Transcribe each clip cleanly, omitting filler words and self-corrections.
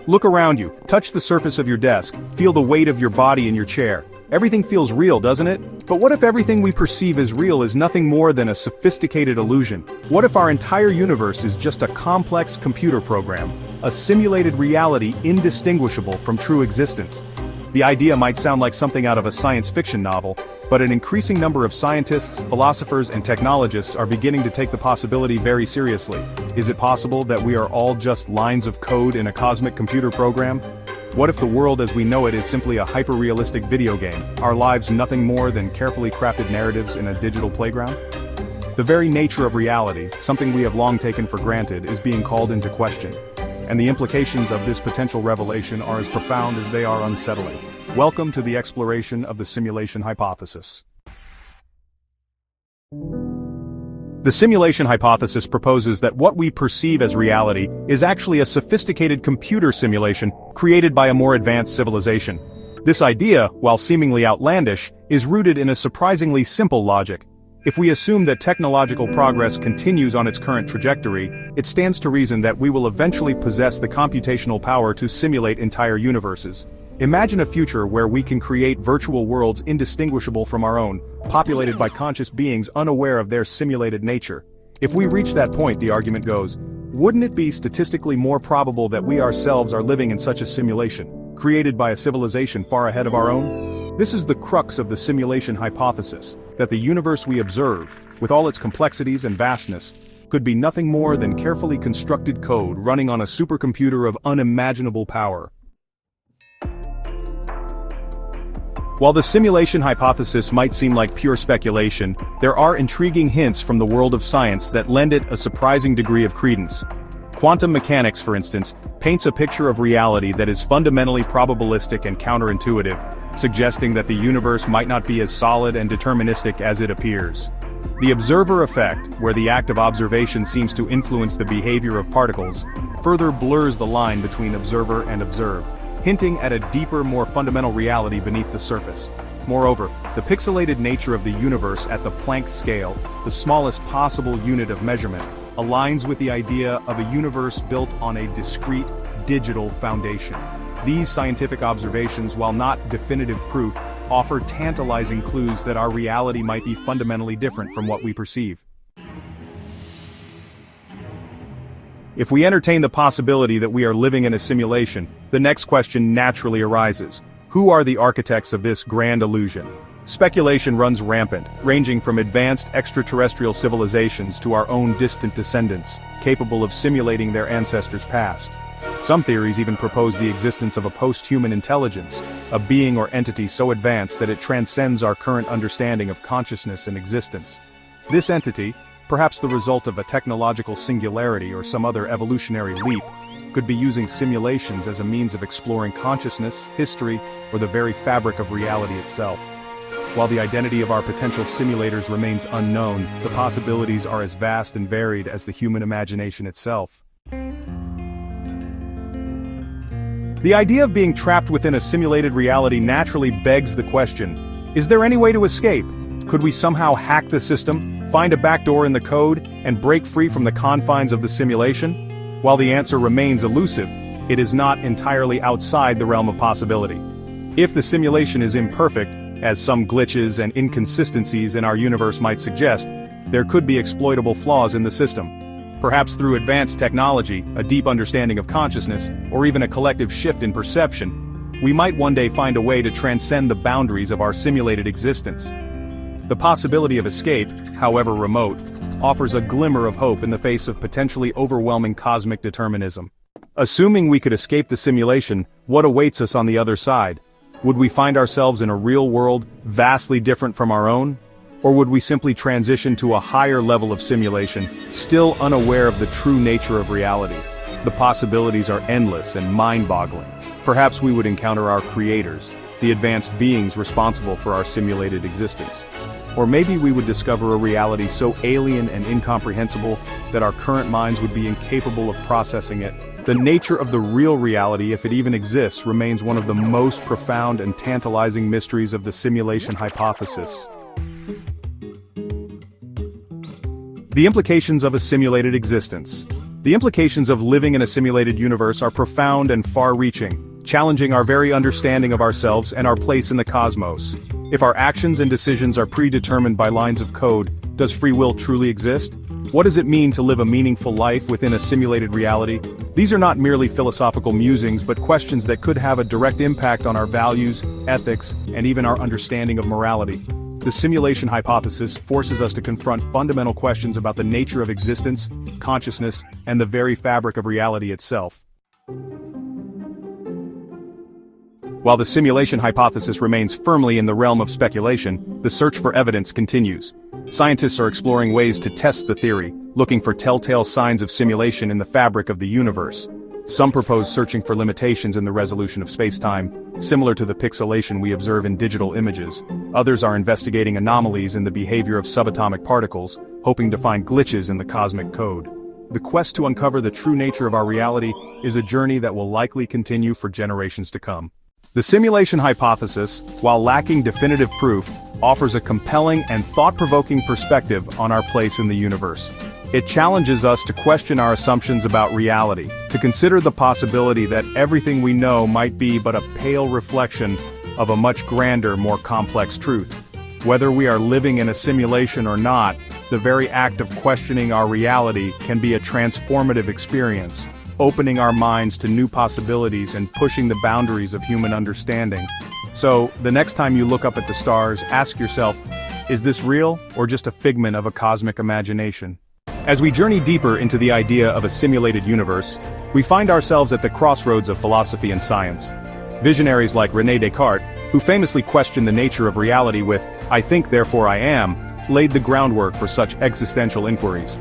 Look around you, touch the surface of your desk, feel the weight of your body in your chair. Everything feels real, doesn't it? But what if everything we perceive as real is nothing more than a sophisticated illusion? What if our entire universe is just a complex computer program, a simulated reality indistinguishable from true existence? The idea might sound like something out of a science fiction novel, but an increasing number of scientists, philosophers, and technologists are beginning to take the possibility very seriously. Is it possible that we are all just lines of code in a cosmic computer program? What if the world as we know it is simply a hyper-realistic video game, our lives nothing more than carefully crafted narratives in a digital playground? The very nature of reality, something we have long taken for granted, is being called into question. And the implications of this potential revelation are as profound as they are unsettling. Welcome to the exploration of the simulation hypothesis. The simulation hypothesis proposes that what we perceive as reality is actually a sophisticated computer simulation created by a more advanced civilization. This idea, while seemingly outlandish, is rooted in a surprisingly simple logic. If we assume that technological progress continues on its current trajectory, it stands to reason that we will eventually possess the computational power to simulate entire universes. Imagine a future where we can create virtual worlds indistinguishable from our own, populated by conscious beings unaware of their simulated nature. If we reach that point, the argument goes, wouldn't it be statistically more probable that we ourselves are living in such a simulation, created by a civilization far ahead of our own? This is the crux of the simulation hypothesis, that the universe we observe, with all its complexities and vastness, could be nothing more than carefully constructed code running on a supercomputer of unimaginable power. While the simulation hypothesis might seem like pure speculation, there are intriguing hints from the world of science that lend it a surprising degree of credence. Quantum mechanics, for instance, paints a picture of reality that is fundamentally probabilistic and counterintuitive, suggesting that the universe might not be as solid and deterministic as it appears. The observer effect, where the act of observation seems to influence the behavior of particles, further blurs the line between observer and observed, hinting at a deeper, more fundamental reality beneath the surface. Moreover, the pixelated nature of the universe at the Planck scale, the smallest possible unit of measurement, aligns with the idea of a universe built on a discrete, digital foundation. These scientific observations, while not definitive proof, offer tantalizing clues that our reality might be fundamentally different from what we perceive. If we entertain the possibility that we are living in a simulation, the next question naturally arises. Who are the architects of this grand illusion? Speculation runs rampant, ranging from advanced extraterrestrial civilizations to our own distant descendants, capable of simulating their ancestors' past. Some theories even propose the existence of a post-human intelligence, a being or entity so advanced that it transcends our current understanding of consciousness and existence. This entity, perhaps the result of a technological singularity or some other evolutionary leap, could be using simulations as a means of exploring consciousness, history, or the very fabric of reality itself. While the identity of our potential simulators remains unknown, the possibilities are as vast and varied as the human imagination itself. The idea of being trapped within a simulated reality naturally begs the question, is there any way to escape? Could we somehow hack the system, find a backdoor in the code, and break free from the confines of the simulation? While the answer remains elusive, it is not entirely outside the realm of possibility. If the simulation is imperfect, as some glitches and inconsistencies in our universe might suggest, there could be exploitable flaws in the system. Perhaps through advanced technology, a deep understanding of consciousness, or even a collective shift in perception, we might one day find a way to transcend the boundaries of our simulated existence. The possibility of escape, however remote, offers a glimmer of hope in the face of potentially overwhelming cosmic determinism. Assuming we could escape the simulation, what awaits us on the other side? Would we find ourselves in a real world, vastly different from our own? Or would we simply transition to a higher level of simulation, still unaware of the true nature of reality? The possibilities are endless and mind-boggling. Perhaps we would encounter our creators, the advanced beings responsible for our simulated existence. Or maybe we would discover a reality so alien and incomprehensible that our current minds would be incapable of processing it. The nature of the real reality, if it even exists, remains one of the most profound and tantalizing mysteries of the simulation hypothesis. The implications of a simulated existence. The implications of living in a simulated universe are profound and far-reaching, challenging our very understanding of ourselves and our place in the cosmos. If our actions and decisions are predetermined by lines of code, does free will truly exist? What does it mean to live a meaningful life within a simulated reality? These are not merely philosophical musings but questions that could have a direct impact on our values, ethics, and even our understanding of morality. The simulation hypothesis forces us to confront fundamental questions about the nature of existence, consciousness, and the very fabric of reality itself. While the simulation hypothesis remains firmly in the realm of speculation, the search for evidence continues. Scientists are exploring ways to test the theory, looking for telltale signs of simulation in the fabric of the universe. Some propose searching for limitations in the resolution of space-time, similar to the pixelation we observe in digital images. Others are investigating anomalies in the behavior of subatomic particles, hoping to find glitches in the cosmic code. The quest to uncover the true nature of our reality is a journey that will likely continue for generations to come. The simulation hypothesis, while lacking definitive proof, offers a compelling and thought-provoking perspective on our place in the universe. It challenges us to question our assumptions about reality, to consider the possibility that everything we know might be but a pale reflection of a much grander, more complex truth. Whether we are living in a simulation or not, the very act of questioning our reality can be a transformative experience, opening our minds to new possibilities and pushing the boundaries of human understanding. So, the next time you look up at the stars, ask yourself, is this real or just a figment of a cosmic imagination? As we journey deeper into the idea of a simulated universe, we find ourselves at the crossroads of philosophy and science. Visionaries like René Descartes, who famously questioned the nature of reality with, "I think therefore I am," laid the groundwork for such existential inquiries.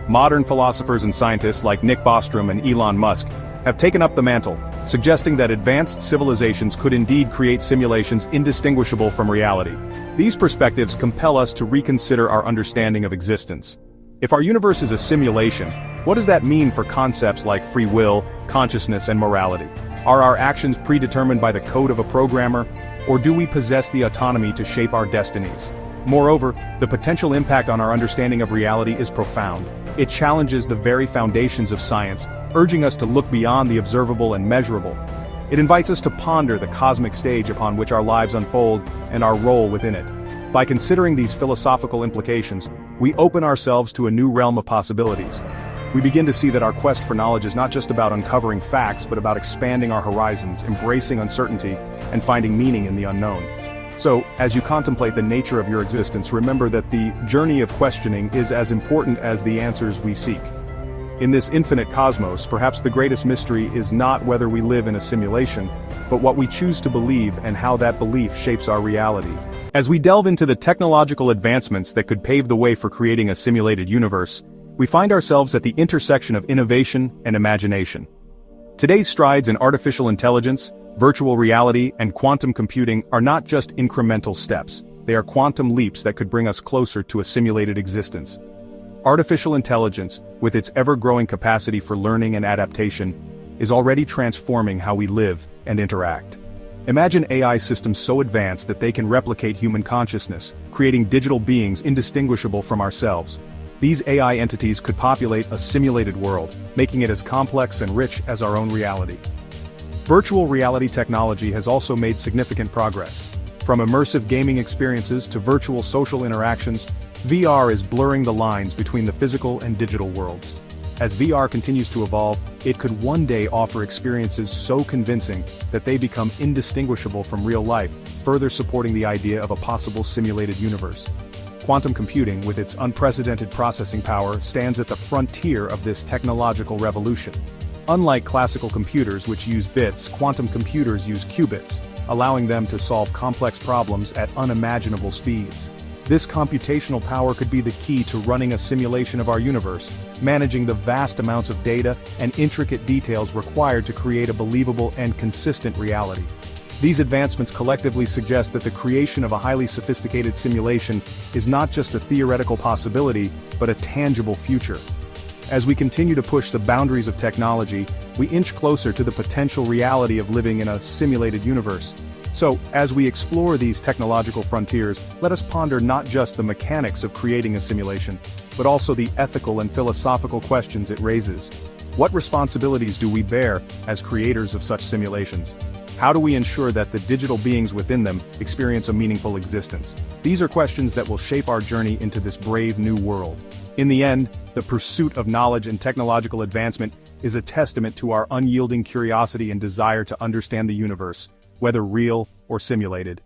Modern philosophers and scientists like Nick Bostrom and Elon Musk have taken up the mantle, suggesting that advanced civilizations could indeed create simulations indistinguishable from reality. These perspectives compel us to reconsider our understanding of existence. If our universe is a simulation, what does that mean for concepts like free will, consciousness, and morality? Are our actions predetermined by the code of a programmer, or do we possess the autonomy to shape our destinies? Moreover, the potential impact on our understanding of reality is profound. It challenges the very foundations of science, urging us to look beyond the observable and measurable. It invites us to ponder the cosmic stage upon which our lives unfold and our role within it. By considering these philosophical implications, we open ourselves to a new realm of possibilities. We begin to see that our quest for knowledge is not just about uncovering facts but about expanding our horizons, embracing uncertainty, and finding meaning in the unknown. So, as you contemplate the nature of your existence, remember that the journey of questioning is as important as the answers we seek. In this infinite cosmos, perhaps the greatest mystery is not whether we live in a simulation, but what we choose to believe and how that belief shapes our reality. As we delve into the technological advancements that could pave the way for creating a simulated universe, we find ourselves at the intersection of innovation and imagination. Today's strides in artificial intelligence, virtual reality, and quantum computing are not just incremental steps, they are quantum leaps that could bring us closer to a simulated existence. Artificial intelligence, with its ever-growing capacity for learning and adaptation, is already transforming how we live and interact. Imagine AI systems so advanced that they can replicate human consciousness, creating digital beings indistinguishable from ourselves. These AI entities could populate a simulated world, making it as complex and rich as our own reality. Virtual reality technology has also made significant progress. From immersive gaming experiences to virtual social interactions, VR is blurring the lines between the physical and digital worlds. As VR continues to evolve, it could one day offer experiences so convincing that they become indistinguishable from real life, further supporting the idea of a possible simulated universe. Quantum computing, with its unprecedented processing power, stands at the frontier of this technological revolution. Unlike classical computers which use bits, quantum computers use qubits, allowing them to solve complex problems at unimaginable speeds. This computational power could be the key to running a simulation of our universe, managing the vast amounts of data and intricate details required to create a believable and consistent reality. These advancements collectively suggest that the creation of a highly sophisticated simulation is not just a theoretical possibility, but a tangible future. As we continue to push the boundaries of technology, we inch closer to the potential reality of living in a simulated universe. So, as we explore these technological frontiers, let us ponder not just the mechanics of creating a simulation, but also the ethical and philosophical questions it raises. What responsibilities do we bear as creators of such simulations? How do we ensure that the digital beings within them experience a meaningful existence? These are questions that will shape our journey into this brave new world. In the end, the pursuit of knowledge and technological advancement is a testament to our unyielding curiosity and desire to understand the universe, whether real or simulated.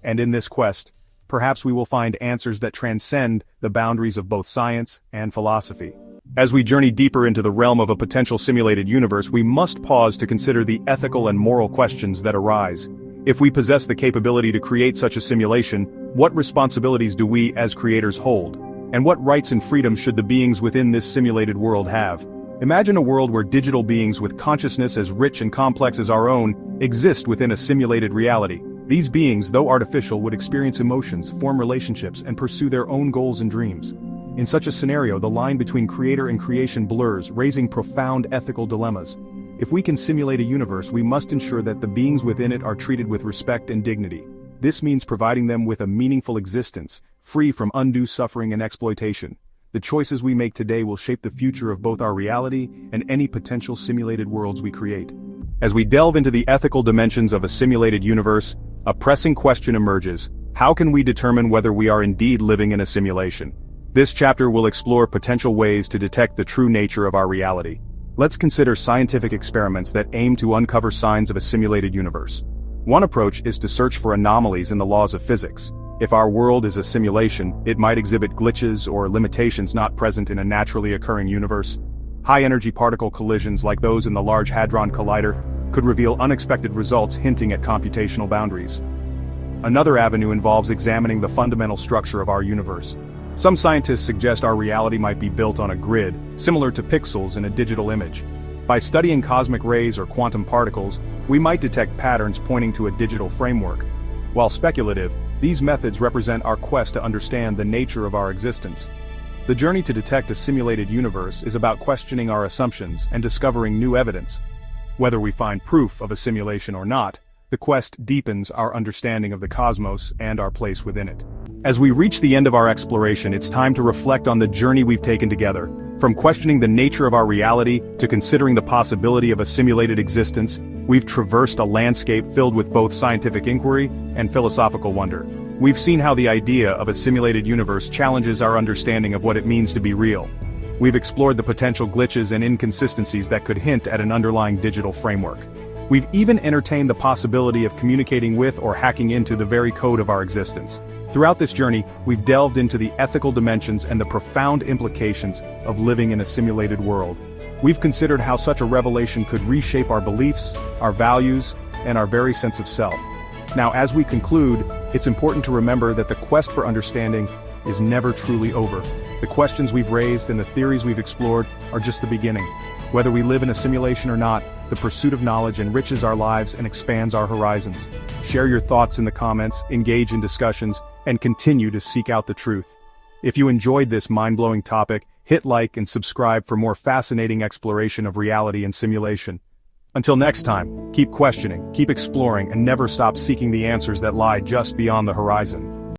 And in this quest, perhaps we will find answers that transcend the boundaries of both science and philosophy. As we journey deeper into the realm of a potential simulated universe, we must pause to consider the ethical and moral questions that arise. If we possess the capability to create such a simulation, what responsibilities do we as creators hold? And what rights and freedoms should the beings within this simulated world have? Imagine a world where digital beings with consciousness as rich and complex as our own exist within a simulated reality. These beings, though artificial, would experience emotions, form relationships, and pursue their own goals and dreams. In such a scenario, the line between creator and creation blurs, raising profound ethical dilemmas. If we can simulate a universe, we must ensure that the beings within it are treated with respect and dignity. This means providing them with a meaningful existence, free from undue suffering and exploitation. The choices we make today will shape the future of both our reality and any potential simulated worlds we create. As we delve into the ethical dimensions of a simulated universe, a pressing question emerges: how can we determine whether we are indeed living in a simulation? This chapter will explore potential ways to detect the true nature of our reality. Let's consider scientific experiments that aim to uncover signs of a simulated universe. One approach is to search for anomalies in the laws of physics. If our world is a simulation, it might exhibit glitches or limitations not present in a naturally occurring universe. High-energy particle collisions like those in the Large Hadron Collider could reveal unexpected results hinting at computational boundaries. Another avenue involves examining the fundamental structure of our universe. Some scientists suggest our reality might be built on a grid, similar to pixels in a digital image. By studying cosmic rays or quantum particles, we might detect patterns pointing to a digital framework. While speculative, these methods represent our quest to understand the nature of our existence. The journey to detect a simulated universe is about questioning our assumptions and discovering new evidence. Whether we find proof of a simulation or not, the quest deepens our understanding of the cosmos and our place within it. As we reach the end of our exploration, it's time to reflect on the journey we've taken together. From questioning the nature of our reality to considering the possibility of a simulated existence, we've traversed a landscape filled with both scientific inquiry and philosophical wonder. We've seen how the idea of a simulated universe challenges our understanding of what it means to be real. We've explored the potential glitches and inconsistencies that could hint at an underlying digital framework. We've even entertained the possibility of communicating with or hacking into the very code of our existence. Throughout this journey, we've delved into the ethical dimensions and the profound implications of living in a simulated world. We've considered how such a revelation could reshape our beliefs, our values, and our very sense of self. Now, as we conclude, it's important to remember that the quest for understanding is never truly over. The questions we've raised and the theories we've explored are just the beginning. Whether we live in a simulation or not, the pursuit of knowledge enriches our lives and expands our horizons. Share your thoughts in the comments, engage in discussions, and continue to seek out the truth. If you enjoyed this mind-blowing topic, hit like and subscribe for more fascinating exploration of reality and simulation. Until next time, keep questioning, keep exploring, and never stop seeking the answers that lie just beyond the horizon.